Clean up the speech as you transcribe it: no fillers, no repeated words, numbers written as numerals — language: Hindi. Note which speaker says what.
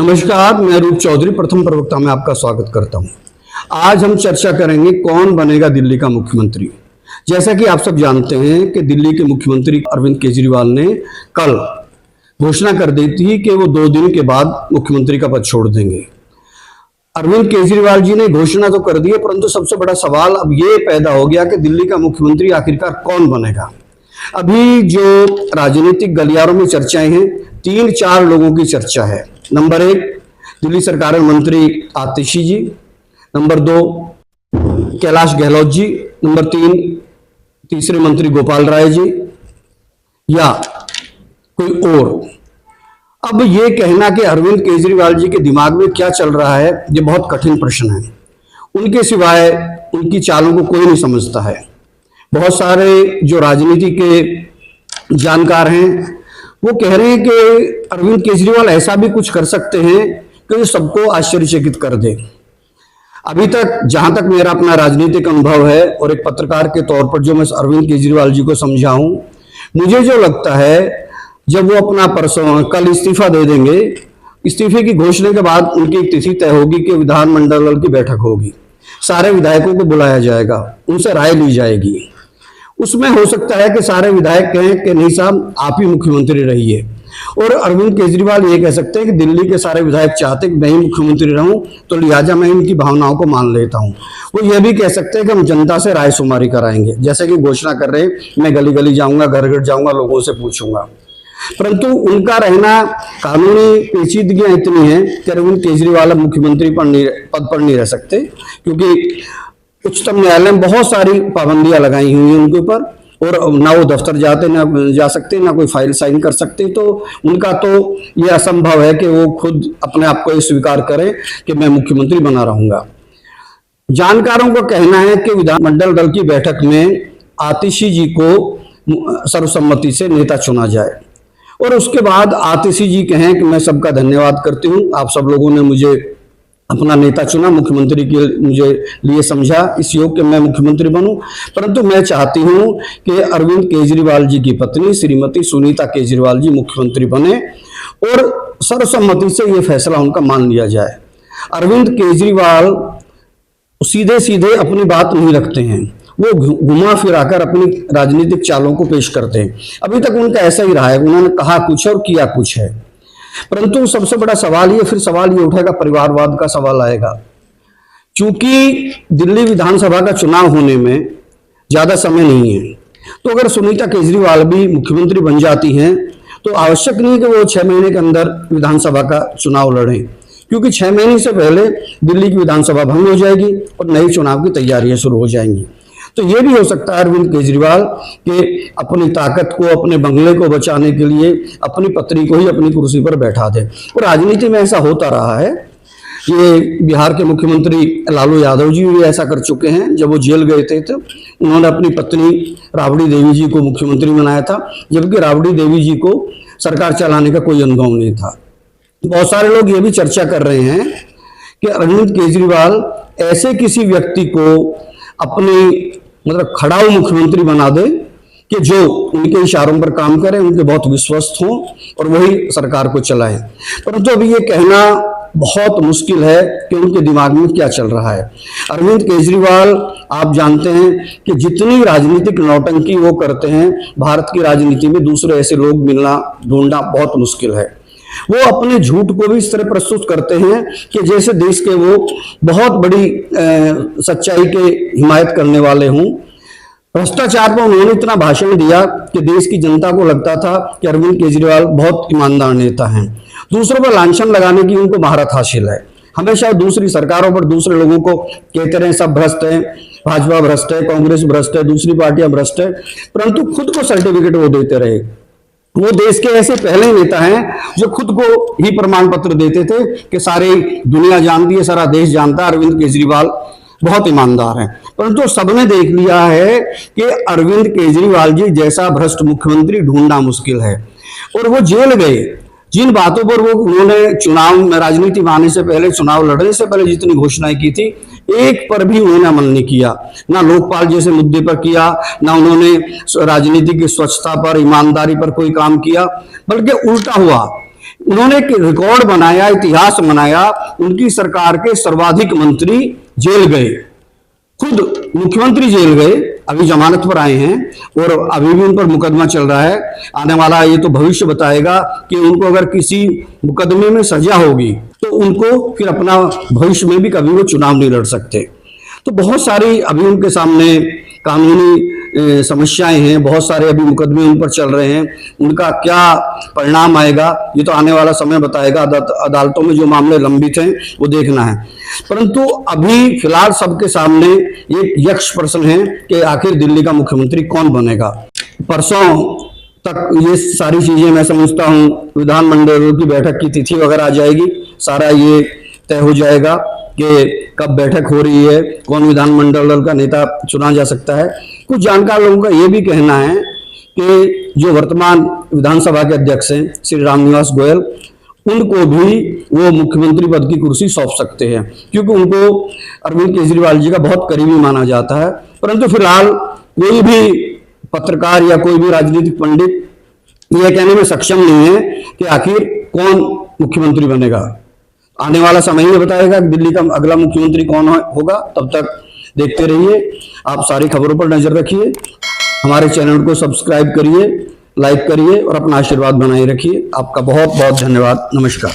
Speaker 1: नमस्कार, मैं रूप चौधरी प्रथम प्रवक्ता में आपका स्वागत करता हूं। आज हम चर्चा करेंगे कौन बनेगा दिल्ली का मुख्यमंत्री। जैसा कि आप सब जानते हैं कि दिल्ली के मुख्यमंत्री अरविंद केजरीवाल ने कल घोषणा कर दी थी कि वो 2 दिन के बाद मुख्यमंत्री का पद छोड़ देंगे। अरविंद केजरीवाल जी ने घोषणा तो कर दी है, परंतु सबसे बड़ा सवाल अब ये पैदा हो गया कि दिल्ली का मुख्यमंत्री आखिरकार कौन बनेगा। अभी जो राजनीतिक गलियारों में चर्चाएं हैं, 3-4 लोगों की चर्चा है। नंबर 1 दिल्ली सरकार में मंत्री आतिशी जी, नंबर 2 कैलाश गहलोत जी, नंबर 3 तीसरे मंत्री गोपाल राय जी या कोई और। अब ये कहना कि अरविंद केजरीवाल जी के दिमाग में क्या चल रहा है, ये बहुत कठिन प्रश्न है। उनके सिवाय उनकी चालों को कोई नहीं समझता है। बहुत सारे जो राजनीति के जानकार हैं वो कह रहे हैं कि अरविंद केजरीवाल ऐसा भी कुछ कर सकते हैं कि जो सबको आश्चर्यचकित कर दे। अभी तक जहां तक मेरा अपना राजनीतिक अनुभव है और एक पत्रकार के तौर पर जो मैं अरविंद केजरीवाल जी को समझा हूं, मुझे जो लगता है जब वो अपना कल इस्तीफा दे देंगे, इस्तीफे की घोषणा के बाद उनकी एक तिथि तय होगी कि विधानमंडल की बैठक होगी, सारे विधायकों को बुलाया जाएगा, उनसे राय ली जाएगी। उसमें हो सकता है कि सारे विधायक कहें कि नहीं साहब आप ही मुख्यमंत्री रहिए, और अरविंद केजरीवाल ये कह सकते हैं कि दिल्ली के सारे विधायक चाहते हैं कि मैं ही मुख्यमंत्री रहूं, तो लिहाजा मैं इनकी भावनाओं को मान लेता हूं। वो ये भी कह सकते हैं कि हम जनता से राय शुमारी कराएंगे, जैसे कि घोषणा कर रहे हैं मैं गली गली जाऊंगा, घर घर जाऊंगा, लोगों से पूछूंगा। परंतु उनका रहना कानूनी पेचीदगियां इतनी है कि अरविंद केजरीवाल मुख्यमंत्री पद पर नहीं रह सकते, क्योंकि उच्चतम न्यायालय में बहुत सारी पाबंदियां लगाई हुई हैं उनके ऊपर, और ना वो दफ्तर जाते ना जा सकते, ना कोई फाइल साइन कर सकते। तो उनका तो ये असंभव है कि वो खुद अपने आप को स्वीकार करें कि मैं मुख्यमंत्री बना रहूंगा। जानकारों का कहना है कि विधानमंडल दल की बैठक में आतिशी जी को सर्वसम्मति से नेता चुना जाए, और उसके बाद आतिशी जी कहें कि मैं सबका धन्यवाद करती हूँ, आप सब लोगों ने मुझे अपना नेता चुना, मुख्यमंत्री के मुझे लिए समझा इस योग के मैं मुख्यमंत्री बनूं, परंतु मैं चाहती हूं कि अरविंद केजरीवाल जी की पत्नी श्रीमती सुनीता केजरीवाल जी मुख्यमंत्री बने और सर्वसम्मति से ये फैसला उनका मान लिया जाए। अरविंद केजरीवाल सीधे सीधे अपनी बात नहीं रखते हैं, वो घुमा फिराकर अपनी राजनीतिक चालों को पेश करते हैं। अभी तक उनका ऐसा ही रहा है, उन्होंने कहा कुछ और किया कुछ है। परंतु सबसे बड़ा सवाल ये उठेगा, परिवारवाद का सवाल आएगा। क्योंकि दिल्ली विधानसभा का चुनाव होने में ज्यादा समय नहीं है, तो अगर सुनीता केजरीवाल भी मुख्यमंत्री बन जाती हैं तो आवश्यक नहीं कि वो 6 महीने के अंदर विधानसभा का चुनाव लड़ें, क्योंकि 6 महीने से पहले दिल्ली की विधानसभा भंग हो जाएगी और नए चुनाव की तैयारियां शुरू हो जाएंगी। तो ये भी हो सकता है अरविंद केजरीवाल के अपनी ताकत को, अपने बंगले को बचाने के लिए अपनी पत्नी को ही अपनी कुर्सी पर बैठा दे। और राजनीति में ऐसा होता रहा है। ये बिहार के मुख्यमंत्री लालू यादव जी भी ऐसा कर चुके हैं। जब वो जेल गए थे तो उन्होंने अपनी पत्नी राबड़ी देवी जी को मुख्यमंत्री बनाया था, जबकि राबड़ी देवी जी को सरकार चलाने का कोई अनुभव नहीं था। बहुत सारे लोग ये भी चर्चा कर रहे हैं कि अरविंद केजरीवाल ऐसे किसी व्यक्ति को अपनी खड़ाऊ मुख्यमंत्री बना दे कि जो उनके इशारों पर काम करे, उनके बहुत विश्वस्त हों और वही सरकार को चलाए। परंतु अभी ये कहना बहुत मुश्किल है कि उनके दिमाग में क्या चल रहा है। अरविंद केजरीवाल आप जानते हैं कि जितनी राजनीतिक नौटंकी वो करते हैं, भारत की राजनीति में दूसरे ऐसे लोग मिलना ढूंढना बहुत मुश्किल है। वो अपने झूठ को भी इस तरह प्रस्तुत करते हैं कि जैसे देश के वो बहुत बड़ी सच्चाई के हिमायत करने वाले हों। भ्रष्टाचार पर उन्होंने इतना भाषण दिया कि देश की जनता को लगता था कि अरविंद केजरीवाल बहुत ईमानदार नेता हैं। दूसरों पर लांछन लगाने की उनको महारत हासिल है। हमेशा दूसरी सरकारों पर दूसरे लोगों को कहते रहे सब भ्रष्ट है, भाजपा भ्रष्ट है, कांग्रेस भ्रष्ट है, दूसरी पार्टियां भ्रष्ट है, परंतु खुद को सर्टिफिकेट वो देते रहे। वो देश के ऐसे पहले नेता हैं जो खुद को ही प्रमाण पत्र देते थे कि सारी दुनिया जानती है, सारा देश जानता है अरविंद केजरीवाल बहुत ईमानदार हैं। परंतु सबने देख लिया है कि अरविंद केजरीवाल जी जैसा भ्रष्ट मुख्यमंत्री ढूंढना मुश्किल है, और वो जेल गए। जिन बातों पर वो उन्होंने चुनाव में राजनीति में आने से पहले, चुनाव लड़ने से पहले जितनी घोषणाएं की थी, एक पर भी उन्होंने अमल नहीं किया। ना लोकपाल जैसे मुद्दे पर किया, ना उन्होंने राजनीति की स्वच्छता पर, ईमानदारी पर कोई काम किया, बल्कि उल्टा हुआ। उन्होंने एक रिकॉर्ड बनाया, इतिहास बनाया। उनकी सरकार के सर्वाधिक मंत्री जेल गए, खुद मुख्यमंत्री जेल गए, अभी जमानत पर आए हैं और अभी भी उन पर मुकदमा चल रहा है। आने वाला ये तो भविष्य बताएगा कि उनको अगर किसी मुकदमे में सजा होगी तो उनको फिर अपना भविष्य में भी कभी वो चुनाव नहीं लड़ सकते। तो बहुत सारी अभी उनके सामने कानूनी समस्याएं हैं, बहुत सारे अभी मुकदमे उन पर चल रहे हैं। उनका क्या परिणाम आएगा ये तो आने वाला समय बताएगा। अदालतों में जो मामले लंबित हैं वो देखना है। परंतु अभी फिलहाल सबके सामने एक यक्ष प्रश्न है कि आखिर दिल्ली का मुख्यमंत्री कौन बनेगा। परसों तक ये सारी चीजें मैं समझता हूँ विधानमंडल की बैठक की तिथि वगैरह आ जाएगी, सारा ये तय हो जाएगा कि कब बैठक हो रही है, कौन विधानमंडल का नेता चुना जा सकता है। कुछ जानकार लोगों का ये भी कहना है कि जो वर्तमान विधानसभा के अध्यक्ष हैं श्री रामनिवास गोयल, उनको भी वो मुख्यमंत्री पद की कुर्सी सौंप सकते हैं, क्योंकि उनको अरविंद केजरीवाल जी का बहुत करीबी माना जाता है। परंतु फिलहाल कोई भी पत्रकार या कोई भी राजनीतिक पंडित यह कहने में सक्षम नहीं है कि आखिर कौन मुख्यमंत्री बनेगा। आने वाला समय ही बताएगा दिल्ली का अगला मुख्यमंत्री कौन होगा। तब तक देखते रहिए, आप सारी खबरों पर नजर रखिए, हमारे चैनल को सब्सक्राइब करिए, लाइक करिए और अपना आशीर्वाद बनाए रखिए। आपका बहुत बहुत धन्यवाद। नमस्कार।